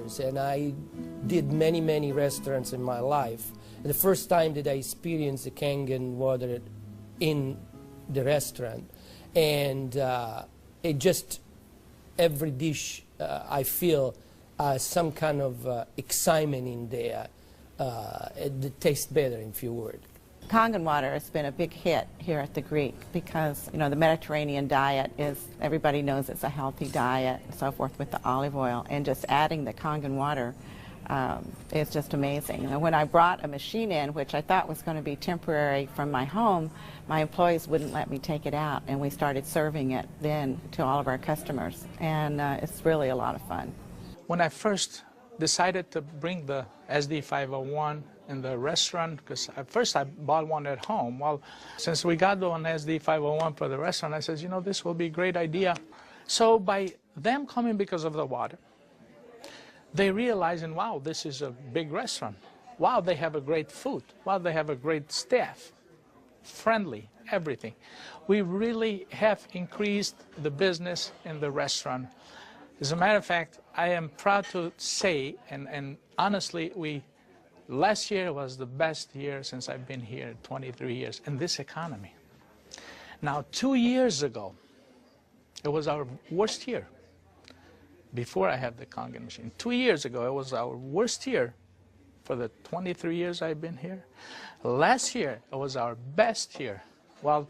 years, and I did many restaurants in my life. And the first time that I experienced the Kangen water in the restaurant, and it just, every dish I feel some kind of excitement in there. It tastes better, in few words. Kangen water has been a big hit here at the Greek because, you know, the Mediterranean diet is, everybody knows it's a healthy diet and so forth with the olive oil, and just adding the Kangen water is just amazing. And when I brought a machine in, which I thought was going to be temporary from my home, my employees wouldn't let me take it out, and we started serving it then to all of our customers, and it's really a lot of fun. When I first decided to bring the SD501 in the restaurant, because at first I bought one at home. Well, since we got the one SD501 for the restaurant, I said, you know, this will be a great idea. So by them coming because of the water, they realizing, wow, this is a big restaurant. Wow, they have a great food. Wow, they have a great staff. Friendly, everything. We really have increased the business in the restaurant. As a matter of fact, I am proud to say, and honestly, last year was the best year since I've been here, 23 years, in this economy. Now, 2 years ago, it was our worst year, before I had the Kangen machine. 2 years ago, it was our worst year for the 23 years I've been here. Last year, it was our best year. Well,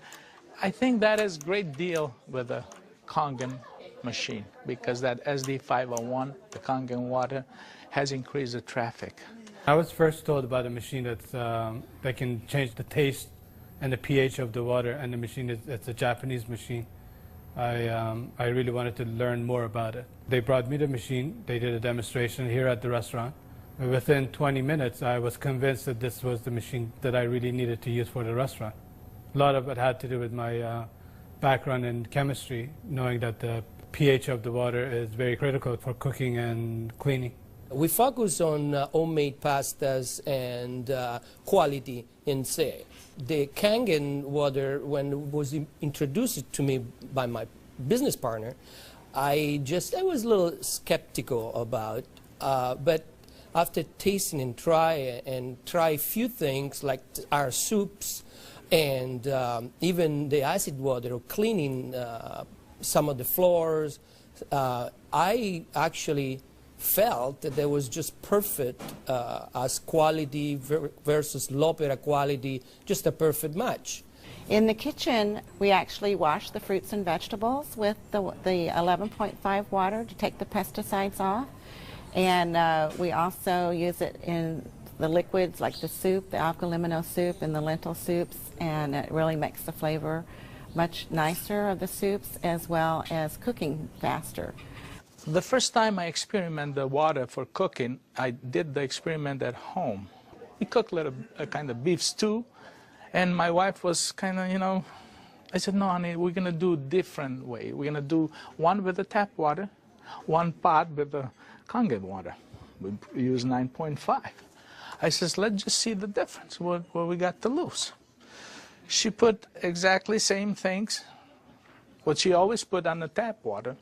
I think that is a great deal with the Kangen machine, because that SD501, the Kangen water, has increased the traffic. I was first told about a machine that can change the taste and the pH of the water, and the machine it's a Japanese machine. I really wanted to learn more about it. They brought me the machine, they did a demonstration here at the restaurant. Within 20 minutes, I was convinced that this was the machine that I really needed to use for the restaurant. A lot of it had to do with my background in chemistry, knowing that the pH of the water is very critical for cooking and cleaning. We focus on homemade pastas and quality in se. The Kangen water, when it was introduced to me by my business partner, I was a little skeptical about, but after tasting and try a few things like our soups and even the acid water, or cleaning some of the floors, I actually felt that there was just perfect as quality versus l'opera quality, just a perfect match. In the kitchen, we actually wash the fruits and vegetables with the 11.5 water to take the pesticides off. And we also use it in the liquids like the soup, the alkalimino soup and the lentil soups, and it really makes the flavor much nicer of the soups, as well as cooking faster. The first time I experimented the water for cooking, I did the experiment at home. We cooked a kind of beef stew, and my wife was kind of, you know, I said, no, honey, we're going to do a different way. We're going to do one with the tap water, one pot with the Kangen water. We use 9.5. I says, let's just see the difference, what we got to lose. She put exactly same things, what she always put on the tap water,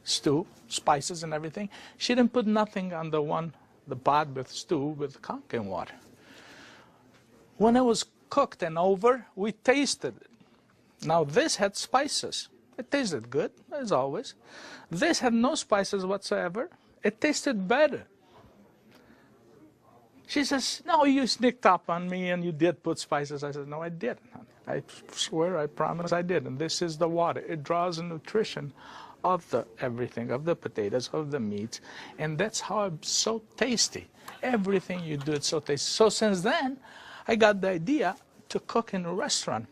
stew, spices and everything. She didn't put nothing on the pot with stew with Kangen water. When it was cooked and over, we tasted it. Now this had spices. It tasted good, as always. This had no spices whatsoever. It tasted better. She says, no, you sneaked up on me and you did put spices. I said, no, I didn't. I swear, I promise I did. And this is the water. It draws the nutrition of the everything, of the potatoes, of the meats. And that's how it's so tasty. Everything you do, it's so tasty. So since then, I got the idea to cook in a restaurant.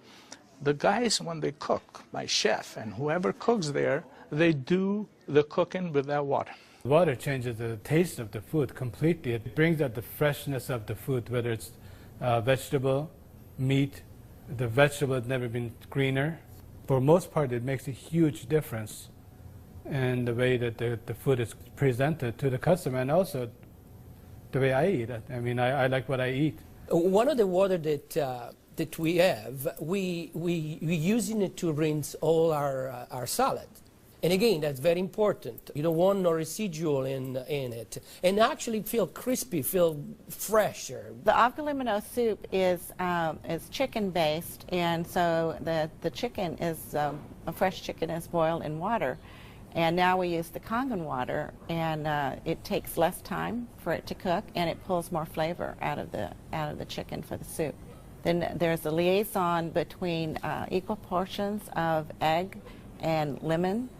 The guys, when they cook, my chef and whoever cooks there, they do the cooking with that water. Water changes the taste of the food completely. It brings out the freshness of the food, whether it's vegetable, meat. The vegetable has never been greener. For most part, it makes a huge difference in the way that the food is presented to the customer, and also the way I eat it. I mean, I like what I eat. One of the water that we have, we using it to rinse all our salad. And again, that's very important. You don't want no residual in it. And actually feel crispy, feel fresher. The avgalimino soup is chicken-based, and so the chicken is, a fresh chicken is boiled in water. And now we use the Kangen water, and it takes less time for it to cook, and it pulls more flavor out of the chicken for the soup. Then there's a liaison between equal portions of egg and lemon,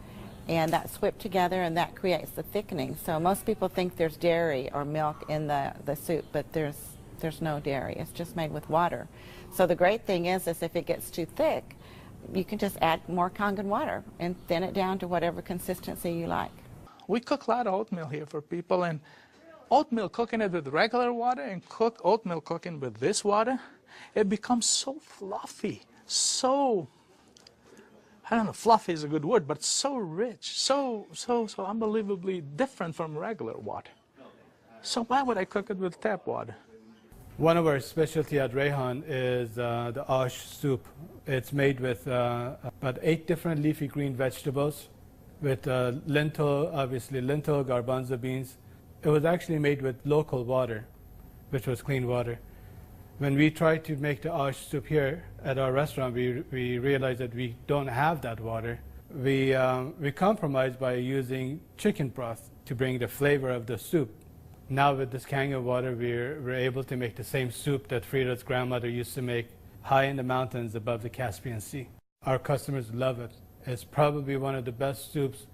and that's whipped together, and that creates the thickening. So most people think there's dairy or milk in the soup, but there's no dairy. It's just made with water. So the great thing is if it gets too thick, you can just add more Kangen water and thin it down to whatever consistency you like. We cook a lot of oatmeal here for people, and oatmeal, cooking it with regular water and oatmeal cooking with this water, it becomes so fluffy, so, I don't know, fluffy is a good word, but so rich, so unbelievably different from regular water. So why would I cook it with tap water? One of our specialty at Rehan is the ash soup. It's made with about 8 different leafy green vegetables, with lentil, obviously lentil, garbanzo beans. It was actually made with local water, which was clean water. When we tried to make the ash soup here at our restaurant, we realized that we don't have that water. We compromised by using chicken broth to bring the flavor of the soup. Now with this Kangen water, we're able to make the same soup that Frida's grandmother used to make high in the mountains above the Caspian Sea. Our customers love it. It's probably one of the best soups.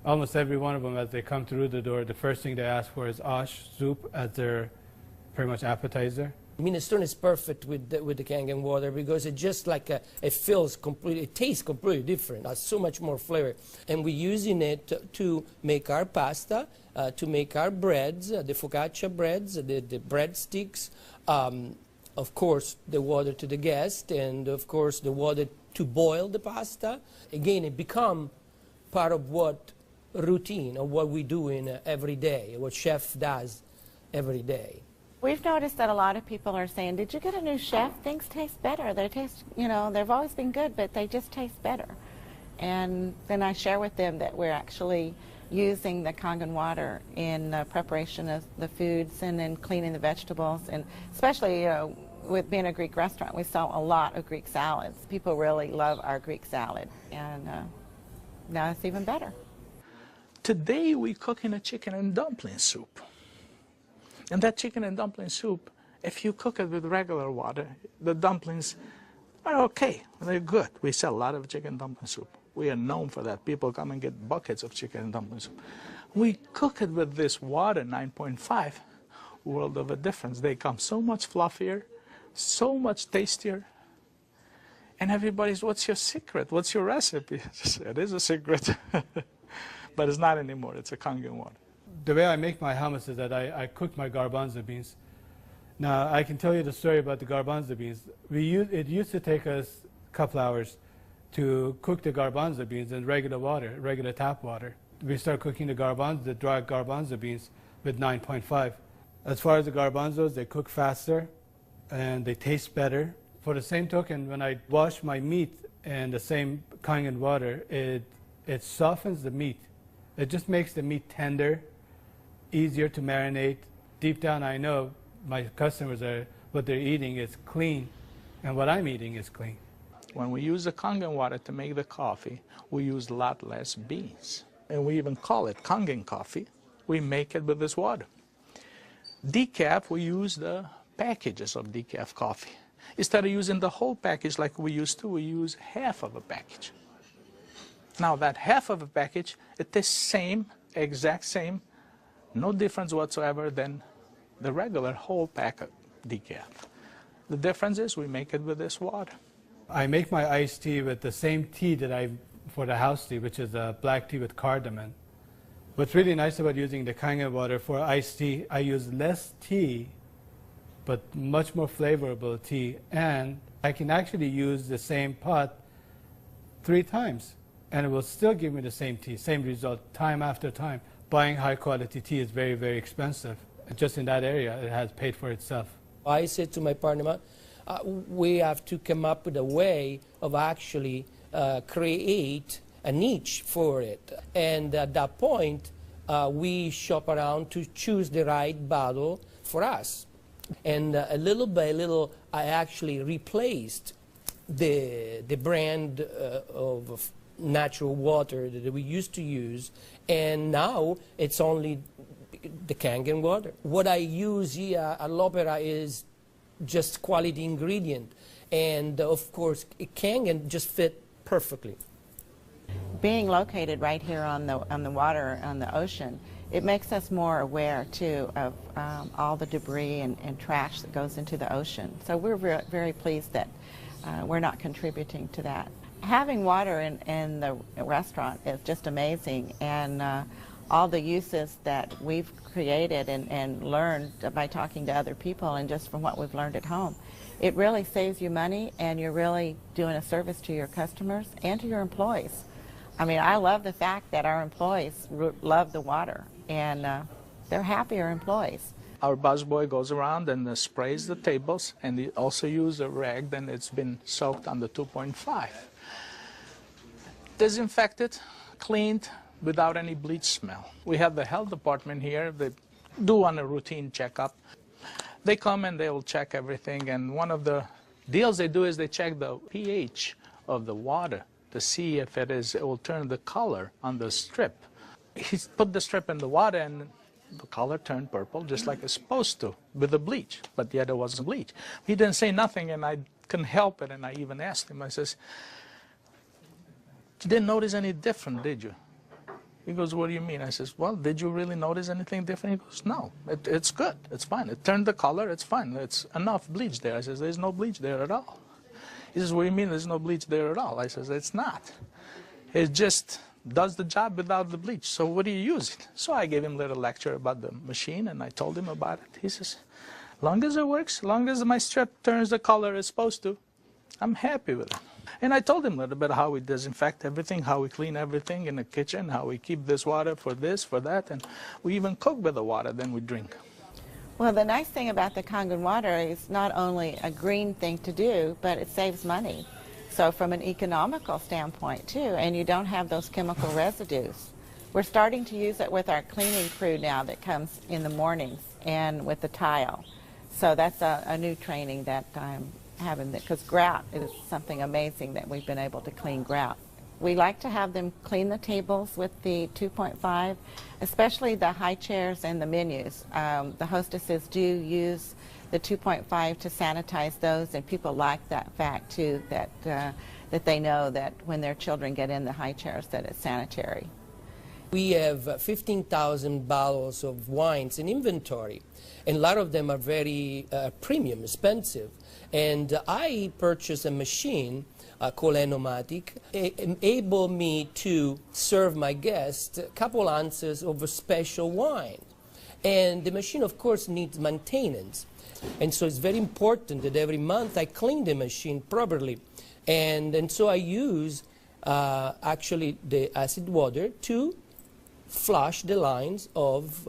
Almost every one of them, as they come through the door, the first thing they ask for is ash soup as their pretty much appetizer. Minestrone is perfect with the Kangen water because it just like it feels completely, it tastes completely different. It has so much more flavor. And we're using it to make our pasta, to make our breads, the focaccia breads, the breadsticks, of course the water to the guest, and of course the water to boil the pasta. Again, it become part of what routine of what we do in every day, what chef does every day. We've noticed that a lot of people are saying, did you get a new chef? Things taste better. They taste, you know, they've always been good, but they just taste better. And then I share with them that we're actually using the Kangen water in preparation of the foods and in cleaning the vegetables. And especially, you know, with being a Greek restaurant, we sell a lot of Greek salads. People really love our Greek salad. And now it's even better. Today we're cooking a chicken and dumpling soup. And that chicken and dumpling soup, if you cook it with regular water, the dumplings are okay. They're good. We sell a lot of chicken dumpling soup. We are known for that. People come and get buckets of chicken and dumpling soup. We cook it with this water, 9.5, world of a difference. They come so much fluffier, so much tastier. And everybody's, what's your secret? What's your recipe? It is a secret. But it's not anymore. It's a Kangen water. The way I make my hummus is that I cook my garbanzo beans. Now, I can tell you the story about the garbanzo beans. It used to take us a couple hours to cook the garbanzo beans in regular water, regular tap water. We start cooking the dry garbanzo beans with 9.5. As far as the garbanzos, they cook faster and they taste better. For the same token, when I wash my meat in the same Kangen water, it softens the meat. It just makes the meat tender, easier to marinate. Deep down, I know my customers what they're eating is clean, and what I'm eating is clean. When we use the Kangen water to make the coffee, we use a lot less beans. And we even call it Kangen coffee. We make it with this water. Decaf, we use the packages of decaf coffee. Instead of using the whole package like we used to, we use half of a package. Now that half of a package, it is same, exact same, no difference whatsoever than the regular whole pack of decaf. The difference is we make it with this water. I make my iced tea with the same tea that for the house tea, which is a black tea with cardamom. What's really nice about using the Kangen water for iced tea, I use less tea, but much more flavorful tea, and I can actually use the same pot 3 times, and it will still give me the same tea, same result, time after time. Buying high quality tea is very, very expensive. Just in that area, it has paid for itself. I said to my partner, we have to come up with a way of actually create a niche for it. And at that point, we shop around to choose the right bottle for us. And little by little, I actually replaced the brand of natural water that we used to use, and now it's only the Kangen water. What I use here at L'Opera is just quality ingredient, and of course Kangen just fit perfectly. Being located right here on the water, on the ocean, it makes us more aware too of all the debris and trash that goes into the ocean. So we're very pleased that we're not contributing to that. Having water in the restaurant is just amazing, and all the uses that we've created and learned by talking to other people and just from what we've learned at home, it really saves you money, and you're really doing a service to your customers and to your employees. I mean, I love the fact that our employees love the water, and they're happier employees. Our busboy goes around and sprays the tables, and he also uses a rag, then it's been soaked on the 2.5. Disinfected, cleaned, without any bleach smell. We have the health department here. They do on a routine checkup. They come and they will check everything, and one of the deals they do is they check the pH of the water to see if it will turn the color on the strip. He put the strip in the water, and the color turned purple just like it's supposed to with the bleach, but yet it wasn't bleach. He didn't say nothing, and I couldn't help it, and I even asked him, I says, "You didn't notice any different, did you?" He goes, "What do you mean?" I says, "Well, did you really notice anything different?" He goes, "No, it's good, it's fine. It turned the color, it's fine. It's enough bleach there." I says, "There's no bleach there at all." He says, "What do you mean there's no bleach there at all?" I says, "It's not. It just does the job without the bleach. So what do you use it?" So I gave him a little lecture about the machine, and I told him about it. He says, "Long as it works, long as my strip turns the color it's supposed to, I'm happy with it." And I told him a little bit how we disinfect everything, how we clean everything in the kitchen, how we keep this water for this, for that, and we even cook with the water, then we drink. Well, the nice thing about the Kangen water is not only a green thing to do, but it saves money. So from an economical standpoint too, and you don't have those chemical residues. We're starting to use it with our cleaning crew now that comes in the mornings and with the tile. So that's a new training that I'm having, because grout is something amazing that we've been able to clean grout. We like to have them clean the tables with the 2.5, especially the high chairs and the menus. The hostesses do use the 2.5 to sanitize those, and people like that fact too, that they know that when their children get in the high chairs that it's sanitary. We have 15,000 bottles of wines in inventory, and a lot of them are very premium, expensive. And I purchased a machine called Enomatic, enable me to serve my guests a couple ounces of a special wine. And the machine, of course, needs maintenance. And so it's very important that every month I clean the machine properly. And so I use actually the acid water to flush the lines of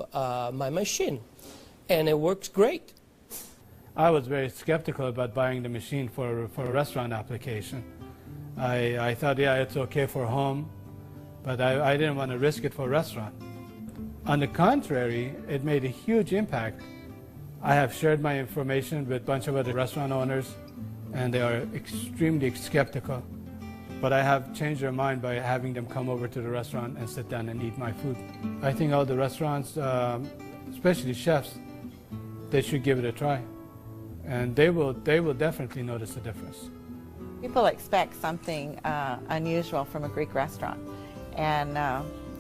my machine. And it works great. I was very skeptical about buying the machine for a restaurant application. I thought, yeah, it's okay for home, but I didn't want to risk it for a restaurant. On the contrary, it made a huge impact. I have shared my information with a bunch of other restaurant owners, and they are extremely skeptical. But I have changed their mind by having them come over to the restaurant and sit down and eat my food. I think all the restaurants, especially chefs, they should give it a try. And they will definitely notice the difference. People expect something unusual from a Greek restaurant. And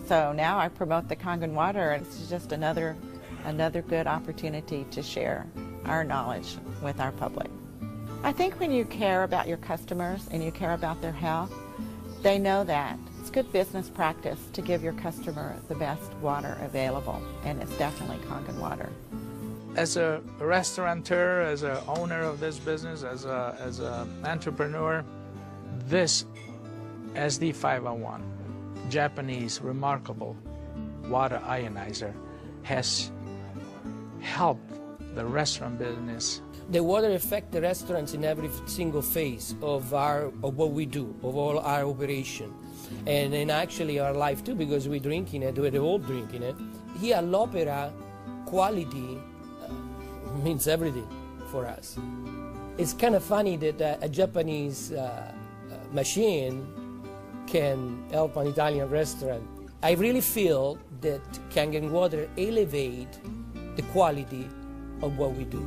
so now I promote the Kangen water, and it's just another good opportunity to share our knowledge with our public. I think when you care about your customers and you care about their health, they know that. It's good business practice to give your customer the best water available, and it's definitely Kangen water. As a restaurateur, as an owner of this business, as an entrepreneur, this SD501, Japanese remarkable water ionizer, has helped the restaurant business The water affects the restaurants in every single phase of what we do, of all our operation, and in actually our life too, because we drink in it, we're all drinking it. Here, l'opera quality means everything for us. It's kind of funny that a Japanese machine can help an Italian restaurant. I really feel that Kangen water elevate the quality of what we do.